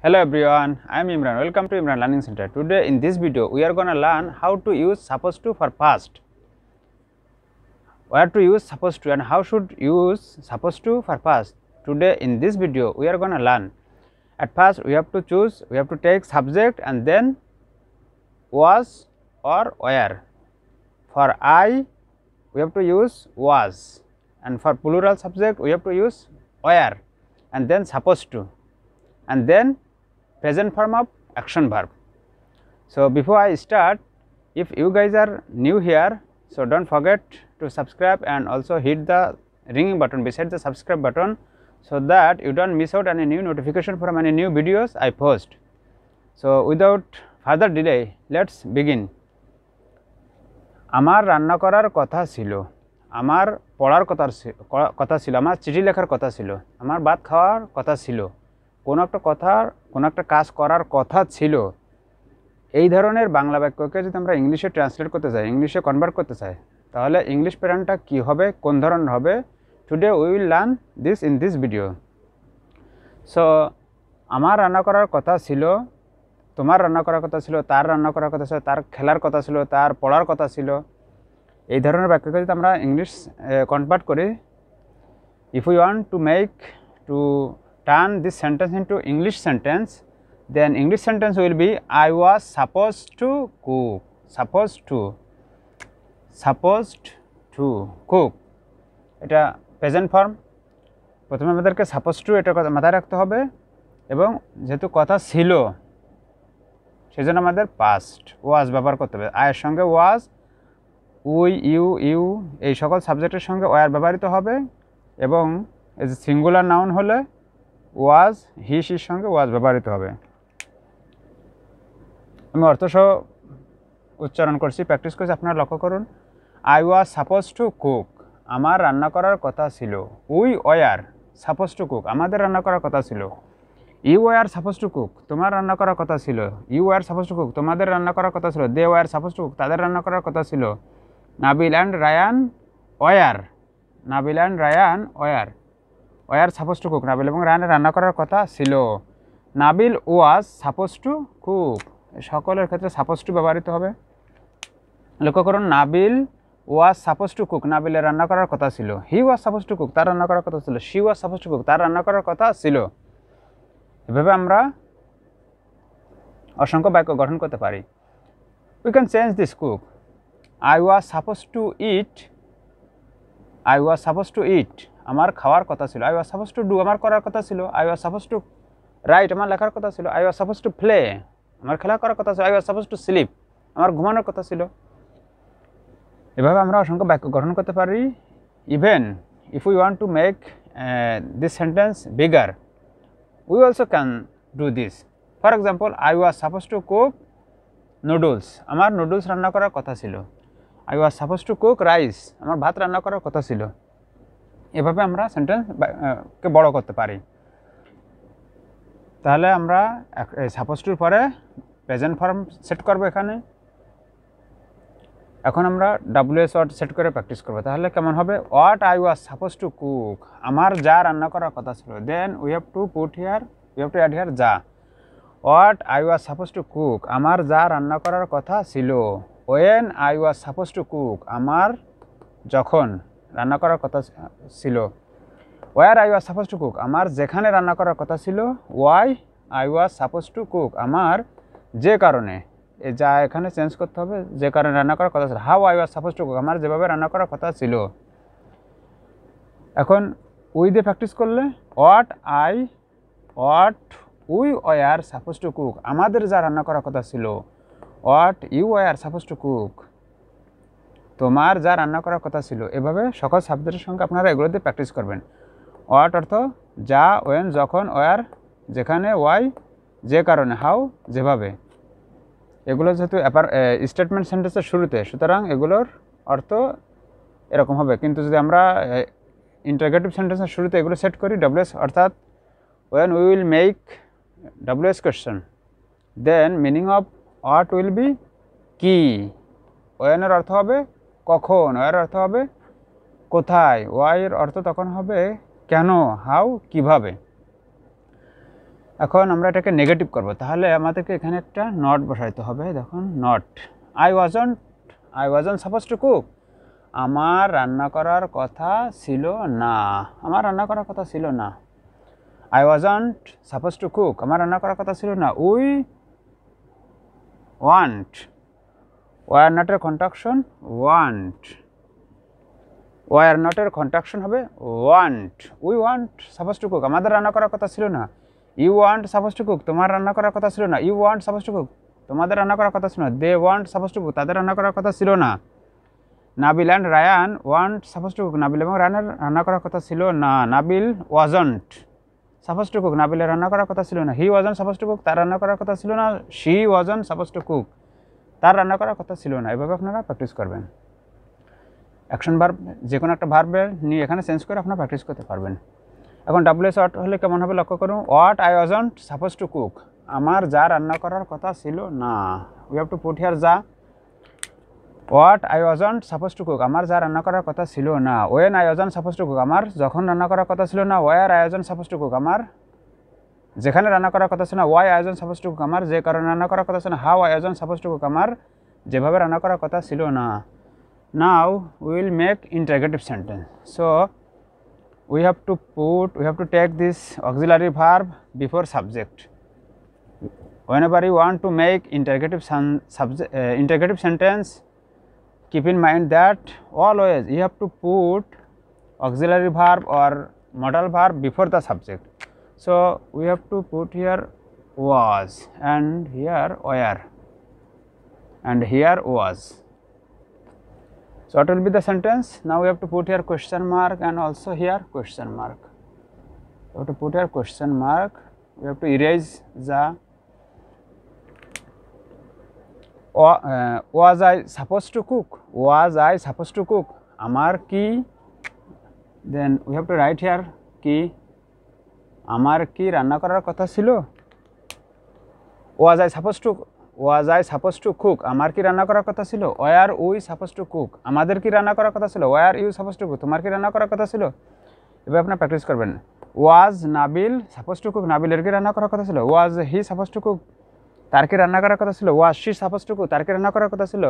Hello everyone, I am Imran. Welcome to Imran Learning Center. Today in this video we are going to learn how to use supposed to for past. Where to use supposed to and how should use supposed to for past. Today in this video we are going to learn. At first we have to take subject and then was or were. For I we have to use was, and for plural subject we have to use were and then supposed to and then present form of action verb. So before I start, if you guys are new here, so don't forget to subscribe and also hit the ringing button beside the subscribe button so that you don't miss out any new notification from any new videos I post. So without further delay, let's begin. আমার রান্না করার কথা ছিল, আমার পড়ার কথা ছিল, আমার চিঠি লেখার কথা ছিল, আমার ভাত খাওয়ার কথা ছিল, কোনো একটা কাজ করার কথা ছিল। এই ধরনের বাংলা বাক্যকে যদি আমরা ইংলিশে ট্রান্সলেট করতে চাই, ইংলিশে কনভার্ট করতে চাই, তাহলে ইংলিশ প্যাটার্নটা কী হবে, কোন ধরনের হবে, today we will learn this in this video. So আমার রান্না করার কথা ছিল, তোমার রান্না করার কথা ছিল, তার রান্না করার কথা ছিল, তার খেলার কথা ছিল, তার পড়ার কথা ছিল। এই ধরনের বাক্যকে যদি আমরা ইংলিশ কনভার্ট করি, if you want to turn this sentence into English sentence, then English sentence will be I was supposed to cook. Supposed to cook. এটা প্রেজেন্ট ফর্ম। প্রথমে আমাদেরকে সাপোজ টু এটা কথা মাথায় রাখতে হবে, এবং যেহেতু কথা ছিল সেজন্য আমাদের পাস্ট ওয়াজ ব্যবহার করতে হবে। আয়ের সঙ্গে ওয়াজ, উই, ইউ এই সকল সাবজেক্টের সঙ্গে ওয়ার ব্যবহৃত হবে, এবং এই যে সিঙ্গুলার নাউন হলে ওয়াজ, হি, সির সঙ্গে ওয়াজ ব্যবহৃত হবে। আমি অর্থসহ উচ্চারণ করছি, প্র্যাকটিস করছি, আপনারা লক্ষ্য করুন। I was suppose to cook, আমার রান্না করার কথা ছিল। We were suppose to cook, আমাদের রান্না করার কথা ছিল। You were suppose to cook, তোমার রান্না করার কথা ছিল। You were suppose to cook, তোমাদের রান্না করার কথা ছিল। They were suppose to cook, তাদের রান্না করার কথা ছিল। Nabil and Rayan were, Nabil and Rayan were suppose to cook, Nabil এবং রায়ানের রান্না করার কথা ছিল। Nabil was suppose to cook, সকলের ক্ষেত্রে সাপোজ টু ব্যবহৃত হবে। লক্ষ্য করুন, Nabil was suppose to cook, নাবিলের রান্না করার কথা ছিল। He was suppose to cook, তার রান্না করার কথা ছিল। She was suppose to cook, তার রান্না করার কথা ছিল। এভাবে আমরা অসংখ্য বাক্য গঠন করতে পারি। We can change this cook. I was suppose to eat, I was suppose to eat, আমার খাওয়ার কথা ছিল। I was suppose to do, আমার করার কথা ছিল। I was suppose to write, আমার লেখার কথা ছিল। I was suppose to play, আমার খেলা করার কথা ছিল। I was suppose to sleep, আমার ঘুমানোর কথা ছিল। এভাবে আমরা অসংখ্য বাক্য গঠন করতে পারি। Even if we want to make this sentence bigger, we also can do this. For example, I was suppose to cook noodles, আমার নুডলস রান্না করার কথা ছিল। I was suppose to cook rice, আমার ভাত রান্না করার কথা ছিল। এভাবে আমরা সেন্টেন্সকে বড় করতে পারি। তাহলে আমরা সাপোজ টুর পরে প্রেজেন্ট ফর্ম সেট করব এখানে। এখন আমরা WS ওয়ার্ড সেট করে প্র্যাকটিস করব। তাহলে কেমন হবে? What I was suppose to cook, আমার যা রান্না করার কথা ছিল। Then we have to add here যা। What I was suppose to cook, আমার যা রান্না করার কথা ছিল। When I was suppose to cook, আমার যখন রান্না করার কথা ছিল। Where I was suppose to cook, আমার যেখানে রান্না করার কথা ছিল। Why I was suppose to cook, আমার যে কারণে, যা এখানে চেঞ্জ করতে হবে, যে কারণে রান্না করার কথা ছিল। How I was suppose to cook, আমার যেভাবে রান্না করার কথা ছিল। এখন উই দিয়ে প্র্যাকটিস করলে, what we were suppose to cook, আমাদের যা রান্না করার কথা ছিল। What you were suppose to cook, তোমার যা রান্না করার কথা ছিল। এভাবে সকল সাবজেক্টের সঙ্গে আপনারা এগুলো দিয়ে প্র্যাকটিস করবেন। হোয়াট অর্থ যা, ওয়েন যখন, ওয়ার যেখানে, ওয়াই যে কারণে, হাউ যেভাবে। এগুলো যেহেতু স্টেটমেন্ট সেন্টেন্সের শুরুতে, সুতরাং এগুলোর অর্থ এরকম হবে। কিন্তু যদি আমরা ইন্টারগেটিভ সেন্টেন্সের শুরুতে এগুলো সেট করি, WS অর্থাৎ when we will make WS question, then meaning of what will be কি। ওয়েনের অর্থ হবে কখন, ওয়ার অর্থ হবে কোথায়, ওয়াই এর অর্থ তখন হবে কেন, হাউ কিভাবে। এখন আমরা এটাকে নেগেটিভ করব, তাহলে আমাদেরকে এখানে একটা নট বসাইতে হবে। দেখুন not, I wasn't suppose to cook, আমার রান্না করার কথা ছিল না, আমার রান্না করার কথা ছিল না। I wasn't suppose to cook, আমার রান্না করার কথা ছিল না। উই ওয়ান্ট, ওয়ার নটের কন্ট্রাকশন ওয়ান্ট, ওয়ার নটের কন্ট্রাকশন হবে weren't. We weren't suppose to cook, আমাদের রান্না করার কথা ছিল না। You weren't suppose to cook, তোমার রান্না করার কথা ছিল না। You weren't suppose to cook, তোমাদের রান্না করার কথা ছিল না। They weren't suppose to cook, তাদের রান্না করার কথা ছিল না। Nabil and Rayan weren't suppose to cook, Nabil এবং রায়ানের রান্না করার কথা ছিল না। Nabil wasn't suppose to cook, নাবিলের রান্না করার কথা ছিল না। He wasn't suppose to cook, তার রান্না করার কথা ছিল না। She wasn't suppose to cook, তার রান্না করার কথা ছিল না। এভাবে আপনারা প্র্যাকটিস করবেন। অ্যাকশন ভার্ব যে কোনো একটা ভার্বের নিয়ে এখানে চেঞ্জ করে আপনারা প্র্যাকটিস করতে পারবেন। এখন ডাব্লিউএস ওয়াট হলে কেমন হবে লক্ষ্য করুন। What I wasn't suppose to cook, আমার যা রান্না করার কথা ছিল না। We have to put here যা। What I wasn't suppose to cook, আমার যা রান্না করার কথা ছিল না। When I wasn't suppose to cook, আমার যখন রান্না করার কথা ছিল না। Where I wasn't suppose to cook, আমার যেখানে রান্না করার কথা ছিল না। Why I wasn't suppose to cook, আমার যে কারণে রান্না করার কথা ছিল না। How I wasn't suppose to cook, আমার যেভাবে রান্না করার কথা ছিল না। Now we will make interrogative sentence. So we have to take this auxiliary verb before subject. Whenever you want to make interrogative sentence, keep in mind that always you have to put auxiliary verb or modal verb before the subject. So we have to put here was and here were and here was. So what will be the sentence? Now we have to put here question mark and also here question mark. We have to put here question mark. We have to erase the was I supposed to cook? Was I supposed to cook? Amar ki. Then we have to write here ki. Amar ki ranna korar kotha chilo. Was I supposed to cook? আমার কি রান্না করার কথা ছিল? Were we suppose to cook, আমাদের কি রান্না করার কথা ছিল? Were you suppose to cook, তোমার কি রান্না করার কথা ছিল? এবার আপনারা প্র্যাকটিস করবেন। Was Nabil suppose to cook, নাবিলের কি রান্না করার কথা ছিল? Was he suppose to cook, তার কি রান্না করার কথা ছিল? Was she suppose to cook, তার কি রান্না করার কথা ছিল?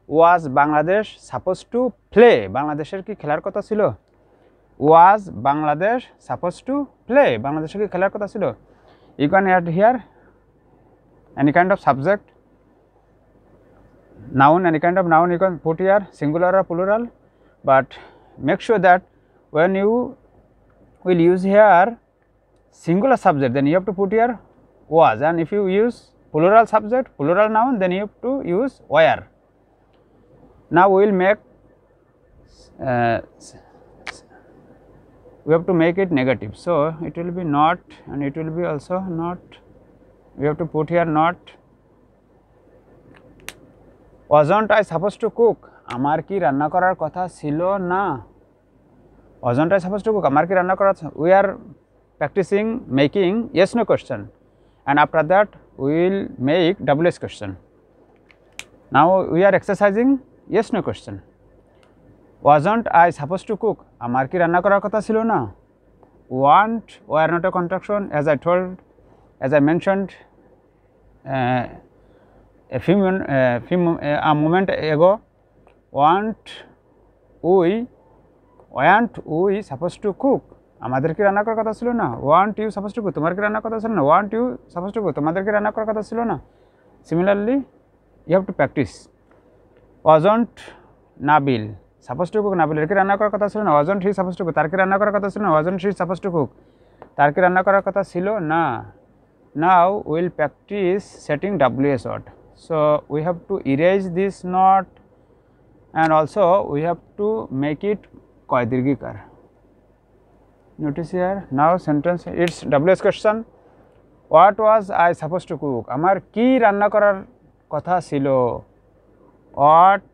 Was Bangladesh suppose to play, বাংলাদেশের কি খেলার কথা ছিল? Was Bangladesh suppose to play, বাংলাদেশের কি খেলার কথা ছিল? You can add here any kind of subject, noun, any kind of noun you can put here, singular or plural, but make sure that when you will use here singular subject, then you have to put here was, and if you use plural subject, plural noun, then you have to use were. Now we will make we have to make it negative, so it will be not and it will be also not. We have to put here not. Wasn't I supposed to cook? আমার কি রান্না করার কথা ছিল না? Wasn't I supposed to cook? আমার কি রান্না করার? We are practicing making yes no question, and after that we will make WS question. Now we are exercising yes no question. Wasn't I supposed to cook? আমার কি রান্না করার কথা ছিল না? Want were not a contraction, as I mentioned a moment ago. weren't we supposed to cook? আমাদের কি রান্না করার কথা ছিল না? weren't you supposed to cook? তোমার কি রান্না করার কথা ছিল না? weren't you supposed to cook? তোমাদের কি রান্না করার কথা ছিল না? Similarly you have to practice. wasn't Nabil supposed to cook? নাবিলের কি রান্না করার কথা ছিল না? wasn't he supposed to cook? তার কি রান্না করার কথা ছিল না? wasn't she supposed to cook? তার কি রান্না করার কথা ছিল না? Now we will practice setting WS word. So we have to erase this not, and also we have to make it koidirgikar. Notice here now sentence, it's WS question. What was I supposed to cook? আমার কি রান্না করার কথা ছিল? What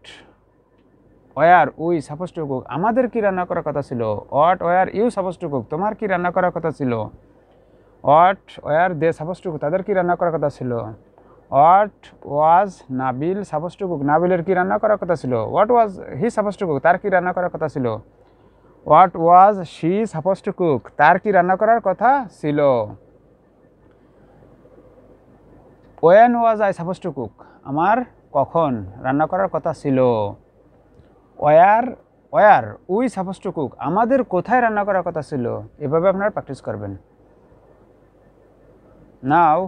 were we supposed to cook? আমাদের কি রান্না করার কথা ছিল? What were you supposed to cook? তোমার কি রান্না করার কথা ছিল? What were they supposed to cook? তাদের কি রান্না করার কথা ছিল? What was Nabil supposed to cook? নাবিলের কি রান্না করার কথা ছিল? What was he supposed to cook? তার কি রান্না করার কথা ছিল? What was she supposed to cook? তার কি রান্না করার কথা ছিল? When was I suppose to cook, আমার কখন রান্না করার কথা ছিল। Were were we suppose to cook, আমাদের কোথায় রান্না করার কথা ছিল। এভাবে আপনারা প্র্যাকটিস করবেন। নাও